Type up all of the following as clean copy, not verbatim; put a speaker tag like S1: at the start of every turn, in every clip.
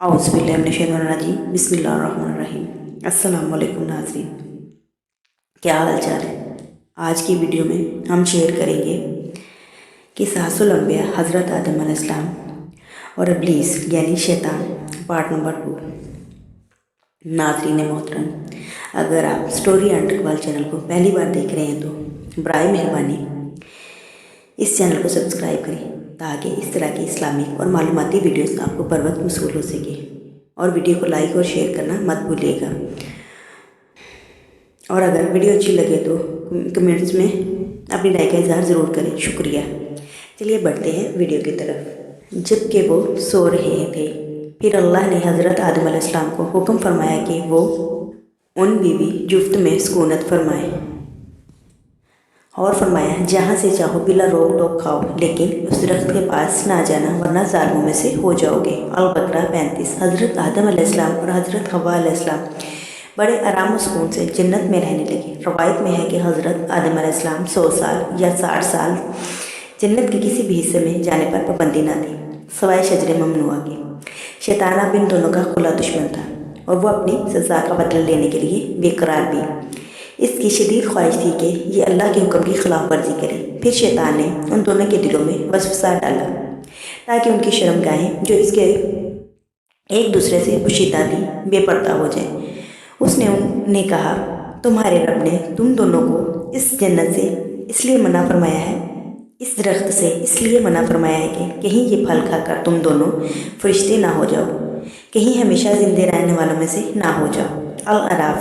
S1: औज़ुबिल्लाहिमिनश्शैतानिर्रजीम बिस्मिल्लाहिर्रहमानिर्रहीम। अस्सलाम वालेकुम नाज़रीन, क्या हाल चाल है। आज की वीडियो में हम शेयर करेंगे कि सासुल अंबिया हज़रत आदम अलैहिस्सलाम और इब्लीस यानी शैतान पार्ट नंबर 2। नाज़रीन मोहतरम, अगर आप स्टोरी एंड इकबाल चैनल को पहली बार देख रहे हैं तो बराए मेहरबानी इस चैनल को सब्सक्राइब करें ताकि इस तरह की इस्लामिक और मालूमाती वीडियोस आपको बर वक्त मौसूल हो सके। और वीडियो को लाइक और शेयर करना मत भूलिएगा। और अगर वीडियो अच्छी लगे तो कमेंट्स में अपनी राय का इजहार ज़रूर करें। शुक्रिया। चलिए बढ़ते हैं वीडियो की तरफ। जबकि वो सो रहे थे, फिर अल्लाह ने हज़रत आदम अलैहिस्सलाम को हुक्म फरमाया कि वो उन बीवी जुफ्त में सुकूनत फरमाए और फरमाया जहाँ से चाहो बिला रोक टोक खाओ, लेकिन उस दरख्त के पास ना जाना वरना ज़ालिमों में से हो जाओगे। अल-बकरा 35। हज़रत आदम अलैहिस्सलाम और हज़रत हव्वा अलैहिस्सलाम बड़े आराम और सुकून से जन्नत में रहने लगे। रवायत में है कि हज़रत आदम अलैहिस्सलाम 100 साल या 60 साल जन्नत के किसी भी हिस्से में जाने पर पाबंदी न थी सवाए शजरे ममनुआ के। शैतान अब इन दोनों का खुला दुश्मन था और वह अपनी सज़ा का बदला लेने के लिए बेकरार भी। इसकी शदीद ख्वाहिश थी कि ये अल्लाह के हुक्म की खिलाफ वर्जी करे। फिर शैतान ने उन दोनों के दिलों में वसवसा डाला ताकि उनकी शर्मगाहें जो इसके एक दूसरे से पोशीदा थी बेपर्दा हो जाए। उसने उन्हें कहा, तुम्हारे रब ने तुम दोनों को इस जन्नत से इसलिए मना फरमाया है, इस दरख्त से इसलिए मना फरमाया है कि कहीं ये फल खाकर तुम दोनों फरिश्ते ना हो जाओ, कहीं हमेशा जिंदे रहने वालों में से ना हो जाओ। अल-अराफ।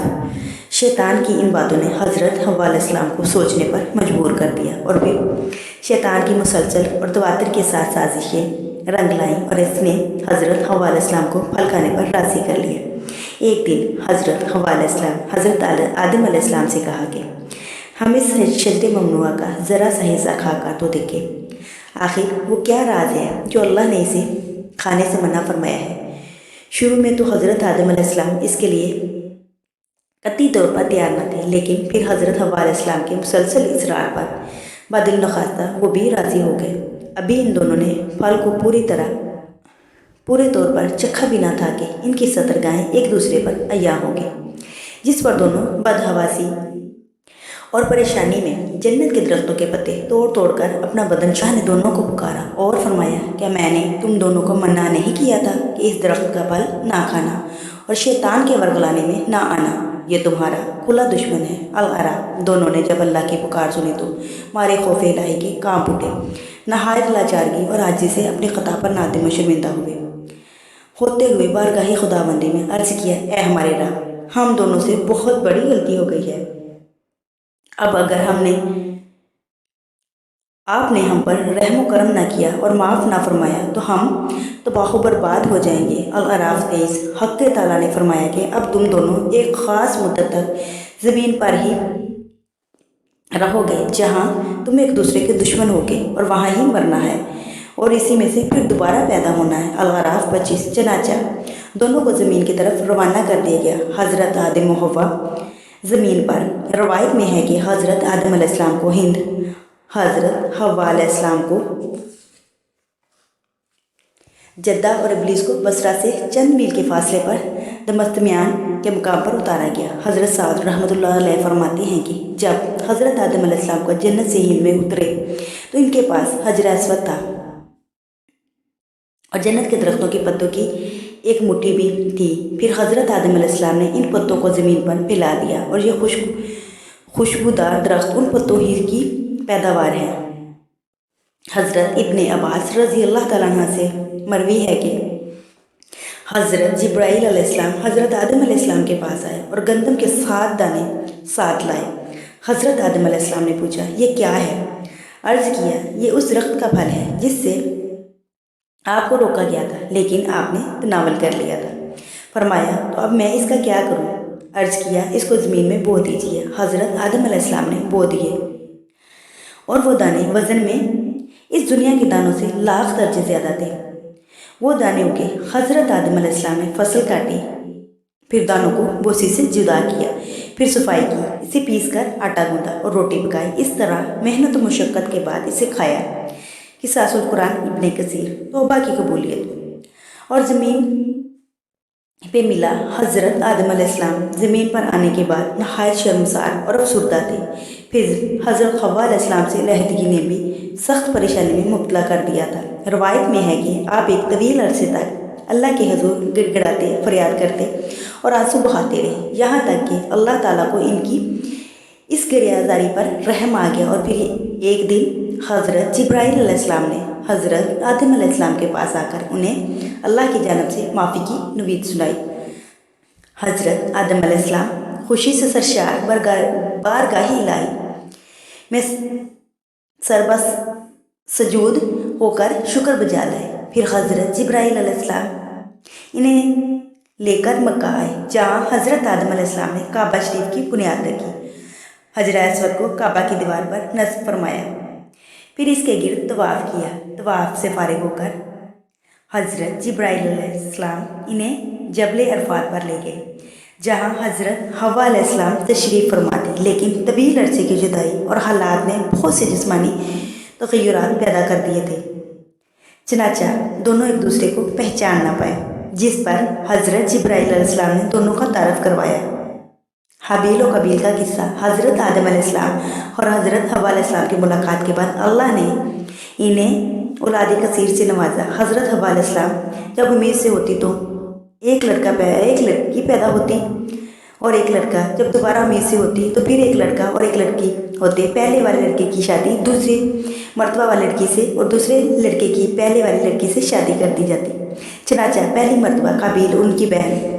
S1: शैतान की इन बातों ने हज़रत हव्वा अलैहिस्सलाम को सोचने पर मजबूर कर दिया और फिर शैतान की मुसलसल और तवातर के साथ साजिशें रंग लाईं और इसने हज़रत हव्वा अलैहिस्सलाम को फल खाने पर राज़ी कर लिया। एक दिन हज़रत हव्वा अलैहिस्सलाम हज़रत आदम अलैहिस्सलाम से कहा कि हम इस शजरे ममनुआ का ज़रा सा हिस्सा खाकर तो देखें, आखिर वो क्या राज है जो अल्लाह ने इसे खाने से मना फरमाया है। शुरू में तो हज़रत आदम अलैहिस्सलाम इसके लिए कतई तौर पर तैयार न थे, लेकिन फिर हज़रत हव्वा अलैहिस्सलाम के मुसलसल इसरार पर बदिल नखास्ता वो भी राज़ी हो गए। अभी इन दोनों ने फल को पूरे तौर पर चखा भी न था कि इनकी सतरगाहें एक दूसरे पर अय्या हो गई, जिस पर दोनों बदहवासी और परेशानी में जन्नत के दरख्तों के पत्ते तोड़ तोड़ कर अपना बदन शाह ने दोनों को पुकारा और फरमाया, क्या मैंने तुम दोनों को मना नहीं किया था कि इस दरख्त का फल ना खाना और शैतान के वरगलाने में ना आना, ये तुम्हारा खुला दुश्मन है। अल-अराफ। दोनों ने जब अल्लाह की पुकार सुनी तो मारे खौफ इलाही के कांप उठे, नहायत लाचारगी और आजिज़ी से अपनी ख़ता पर नादिम शर्मिंदा हुए। होते हुए बारगाही खुदाबंदी में अर्ज़ किया, ए हमारे रब, हम दोनों से बहुत बड़ी गलती हो गई है। अब अगर आपने हम पर रहम करम ना किया और माफ़ ना फरमाया तो हम तबाह बर्बाद हो जाएंगे। अल-अराफ 23। हक़ ताला ने फरमाया कि अब तुम दोनों एक ख़ास मुद्दत तक ज़मीन पर ही रहोगे जहाँ तुम एक दूसरे के दुश्मन होगे और वहाँ ही मरना है और इसी में से फिर दोबारा पैदा होना है। अल-अराफ 25। चनाचा दोनों को ज़मीन की तरफ रवाना कर दिया गया। हज़रत आदम व हव्वा ज़मीन पर। रवायत में है कि हज़रत आदम अलैहिस्सलाम को हिंद, हज़रत हव्वा अलैहिस्सलाम को जद्दा और इब्लीस को बसरा से चंद मील के फासले पर दमस्तमियान के मुकाम पर उतारा गया। हज़रत साद रहमतुल्लाह अलैह फरमाते हैं कि जब हज़रत आदम अलैहिस्सलाम को जन्नत से हिंद में उतरे तो इनके पास हजर अस्वद था और जन्नत के दरख्तों के पत्तों की एक मुट्ठी भी थी। फिर हज़रत आदम अलैहिस्सलाम ने इन पत्तों को ज़मीन पर फैला दिया और ये खुशबूदार दरख्त उन पत्तों ही की पैदावार है। हज़रत इब्ने अब्बास रज़ी अल्लाह तआला अन्हु से मरवी है कि हज़रत जिब्राईल अलैहिस्सलाम हज़रत आदम अलैहिस्सलाम के पास आए और गंदम के 7 दाने साथ लाए। हज़रत आदम अलैहिस्सलाम ने पूछा, ये क्या है? अर्ज़ किया, ये उस दरख्त का फल है जिससे आपको रोका गया था, लेकिन आपने तनावल कर लिया था। फरमाया, तो अब मैं इसका क्या करूं? अर्ज़ किया, इसको ज़मीन में बो दीजिए। हज़रत आदम अलैहिस्सलाम ने बो दिए और वो दाने वज़न में इस दुनिया के दानों से लाख दर्जे ज़्यादा थे। वो दाने उगे। हज़रत आदम अलैहिस्सलाम ने फसल काटी, फिर दानों को बोसी से जुदा किया, फिर सफाई की, इसे पीस कर आटा गूंदा और रोटी पकाई। इस तरह मेहनत और मुशक्क़त के बाद इसे खाया। किसासुल कुरान इब्ने कसीर। तौबा की कबूलियत। और ज़मीन पे मिला। हज़रत आदम अलैहिस्सलाम ज़मीन पर आने के बाद नहायत शर्मसार और अफसरदा थे। फिर हज़रत हव्वा अलैहिस्सलाम से लहदगी ने भी सख्त परेशानी में मुब्तला कर दिया था। रवायत में है कि आप एक तवील अरसे तक अल्लाह के हुज़ूर गिड़गिड़ाते, फरियाद करते और आंसू बहाते रहे, यहाँ तक कि अल्लाह ताला को इनकी इस गिरियाजारी पर रहम आ गया। और फिर एक दिन हज़रत जिब्राईल अलैहिस्सलाम ने हज़रत आदम अलैहिस्सलाम के पास आकर उन्हें अल्लाह की जानब से माफ़ी की नवीद सुनाई। हज़रत आदम अलैहिस्सलाम खुशी से सरशार बारगाह इलाही में सरबस सजूद होकर शुक्र बजा लाए। फिर हज़रत जिब्राईल अलैहिस्सलाम इन्हें लेकर मक्का आए, जहाँ हज़रत आदम अलैहिस्सलाम ने काबा शरीफ की बुनियाद रखी, हजर अस्वद को काबा की दीवार पर नस्ब फरमाया। फिर इसके गिर्द तवाफ़ किया। तवाफ़ से फारिग होकर हज़रत जिब्राईल अलैहिस्सलाम इन्हें जबल अरफात पर ले गए, जहाँ हज़रत हव्वा अलैहिस्सलाम तशरीफ़ फरमा थी। लेकिन तवील अरसे की जुदाई और हालात ने बहुत से जिस्मानी तग़य्युरात पैदा कर दिए थे, चनाचा दोनों एक दूसरे को पहचान ना पाए, जिस पर हज़रत जिब्राईल अलैहिस्सलाम ने दोनों का तारफ़ करवाया। हाबील और कबील का किस्सा। हज़रत आदम अलैहिस्सलाम और हज़रत हव्वा अलैहिस्सलाम की मुलाकात के बाद अल्लाह ने इन्हें औलाद कसीर से नवाजा। हज़रत हव्वा अलैहिस्सलाम जब उम्मीद से होती तो एक लड़की पैदा होती, और एक लड़का जब दोबारा उम्मीद से होती तो फिर एक लड़का और एक लड़की होते। पहले वाले लड़के की शादी दूसरी मर्तबा वाले लड़की से और दूसरे लड़के की पहले वाली लड़की से शादी कर दी जाती। चनाचा पहली मर्तबा काबिल उनकी बहन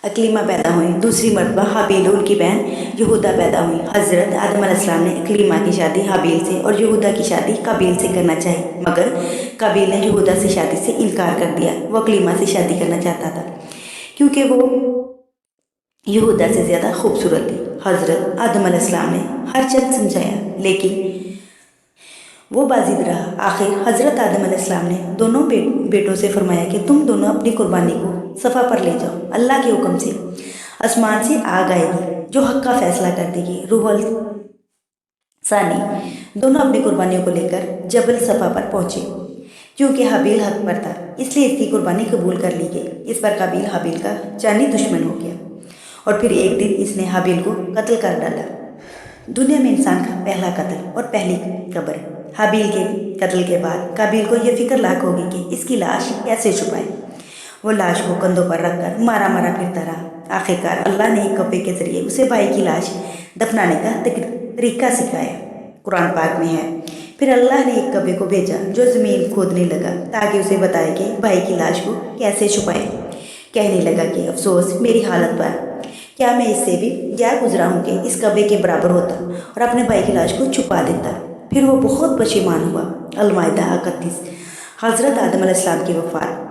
S1: अकलीमा पैदा हुई, दूसरी मर्तबा हाबील उनकी बहन यहूदा पैदा हुई। हज़रत आदम अलैहिस्सलाम ने अकलीमा की शादी हाबील से और यहूदा की शादी काबिल से करना चाही, मगर काबिल ने यहूदा से शादी से इनकार कर दिया। वो अकलीमा से शादी करना चाहता था क्योंकि वो यहूदा से ज़्यादा खूबसूरत थी। हज़रत आदम अलैहिस्सलाम ने हर चंद समझाया, लेकिन वो बाजिद रहा। आखिर हज़रत आदम अलैहिस्सलाम ने दोनों बेटों से फरमाया कि तुम दोनों अपनी कुर्बानी को सफ़ा पर ले जाओ। अल्लाह के हुक्म से आसमान से आग आएगी जो हक़ का फ़ैसला कर देगी। रूहुल सानी दोनों अपनी कुर्बानियों को लेकर जबल सफ़ा पर पहुँचे। क्योंकि हाबील हक़ पर था, इसलिए इसकी कुर्बानी कबूल कर ली गई। इस पर काबिल हाबील का जानी दुश्मन हो गया और फिर एक दिन इसने हाबील को कत्ल कर डाला। दुनिया में इंसान का पहला कत्ल और पहली कब्र। हाबील के कत्ल के बाद काबिल को यह फिक्र लाक होगी कि इसकी लाश कैसे छुपाए। वो लाश को कंधों पर रखकर मारा मारा फिरता रहा। आखिरकार अल्लाह ने एक कब्र के ज़रिए उसे भाई की लाश दफनाने का तरीका सिखाया। कुरान पाक में है, फिर अल्लाह ने एक कब्र को भेजा जो ज़मीन खोदने लगा ताकि उसे बताए कि भाई की लाश को कैसे छुपाए। कहने लगा कि अफसोस मेरी हालत पर, क्या मैं इससे भी क्या गुजरा हूँ कि इस कब्र के बराबर होता और अपने भाई की लाश को छुपा देता। फिर वो बहुत परेशान हुआ। अल-माइदा 31। हज़रत आदम अलैहिस्सलाम की वफ़ात।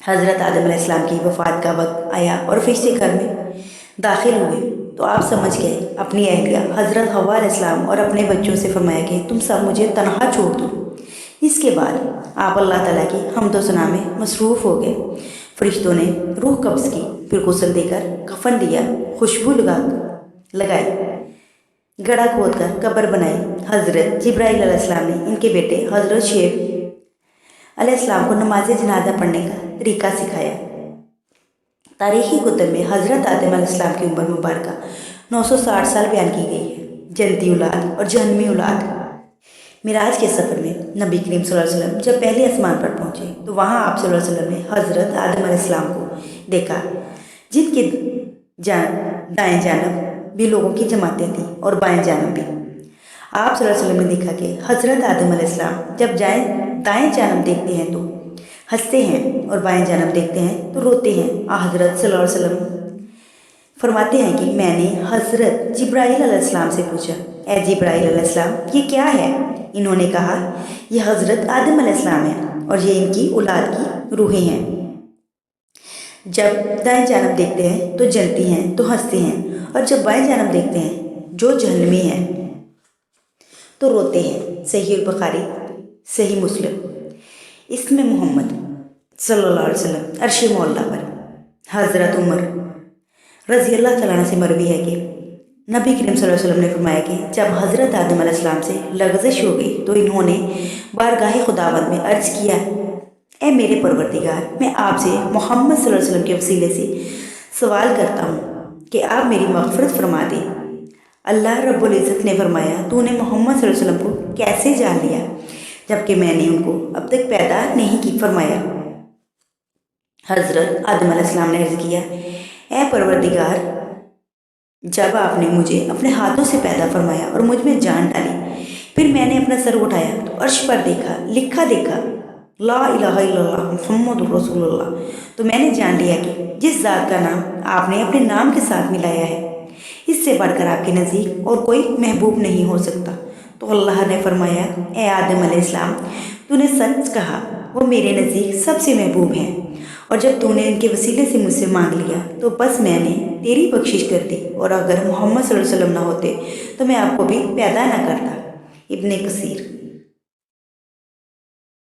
S1: हज़रत आदम अलैहिस्सलाम की वफ़ात का वक्त आया और फरिश्ते घर में दाखिल हुए तो आप समझ गए। अपनी अहलिया हज़रत हव्वा अलैहिस्सलाम और अपने बच्चों से फरमाया कि तुम सब मुझे तनहा छोड़ दो। इसके बाद आप अल्लाह ताला की हम्द व सना में मसरूफ़ हो गए। फरिश्तों ने रूह कब्ज़ की, फिर गुस्ल देकर कफन दिया, खुशबू लगाई, गड़ा खोद कर कब्र बनाई। हज़रत जिब्राईल अलैहिस्सलाम ने इनके बेटे हज़रत शेब अलैहिस्सलाम को नमाज जनाजा पढ़ने का तरीका सिखाया। तारीख़ी कुतुब में हज़रत आदम अलैहिस्सलाम की उम्र मुबारक 960 साल बयान की गई है। जन्नती औलाद और जहन्नमी औलाद। मिराज के सफ़र में नबी करीम सल्लल्लाहु अलैहि वसल्लम जब पहले आसमान पर पहुँचे तो वहाँ आप सल्लल्लाहु अलैहि वसल्लम ने हज़रत आदम अलैहिस्सलाम को देखा, जिनके दाएं जानब भी लोगों की जमातें थीं और बाएं जानब भी। आप सल्लल्लाहु अलैहि वसल्लम ने देखा कि हज़रत आदम अलैहिस्सलाम जब दाएं जानब देखते हैं तो हंसते हैं और बाएं जानब देखते हैं तो रोते हैं। हज़रत सल्लल्लाहु अलैहि वसल्लम फरमाते हैं कि मैंने हज़रत जिब्राईल अलैहिस्सलाम से पूछा, ए जिब्राईल अलैहिस्सलाम ये क्या है? इन्होंने कहा, यह हज़रत आदम अलैहिस्सलाम है और ये इनकी औलाद की रूहें हैं। जब दाएं जानब देखते हैं तो जलती हैं तो हंसते हैं, और जब बाएं जानब देखते हैं जो जहन्नमी हैं तो रोते हैं। सही बुखारी, सही मुस्लिम। इसमें मोहम्मद सल्लल्लाहु अलैहि वसल्लम अर्श मौला पर। हज़रत उमर रज़ी अल्लाह तआला से मरवी है कि नबी करीम सल्लल्लाहु अलैहि वसल्लम ने फरमाया कि जब हज़रत आदम अलैहिस्सलाम से लग़ज़श हो गई तो इन्होंने बारगाह खुदावंद में अर्ज़ किया, اے میرے پروردگار، میں آپ سے محمد صلی اللہ علیہ وسلم کے وسیلے سے سوال کرتا ہوں کہ آپ میری مغفرت فرما دیں۔ اللہ رب العزت نے فرمایا، تو نے محمد صلی اللہ علیہ وسلم کو کیسے جان لیا جبکہ میں نے ان کو اب تک پیدا نہیں کی؟ فرمایا، حضرت آدم علیہ السلام نے عرض کیا، اے پروردگار، جب آپ نے مجھے اپنے ہاتھوں سے پیدا فرمایا اور مجھ میں جان ڈالی، پھر میں نے اپنا سر اٹھایا تو عرش پر دیکھا لا الہ الا اللہ محمد رسول اللہ، تو میں نے جان لیا کہ جس ذات کا نام آپ نے اپنے نام کے ساتھ ملایا ہے، اس سے بڑھ کر آپ کے نزدیک اور کوئی محبوب نہیں ہو سکتا۔ تو اللہ نے فرمایا، اے آدم علیہ السلام، تو نے سچ کہا، وہ میرے نزدیک سب سے محبوب ہیں، اور جب تو نے ان کے وسیلے سے مجھ سے مانگ لیا تو بس میں نے تیری بخشش کر دی، اور اگر محمد صلی اللہ علیہ وسلم نہ ہوتے تو میں آپ کو بھی پیدا نہ کرتا۔ ابن کثیر۔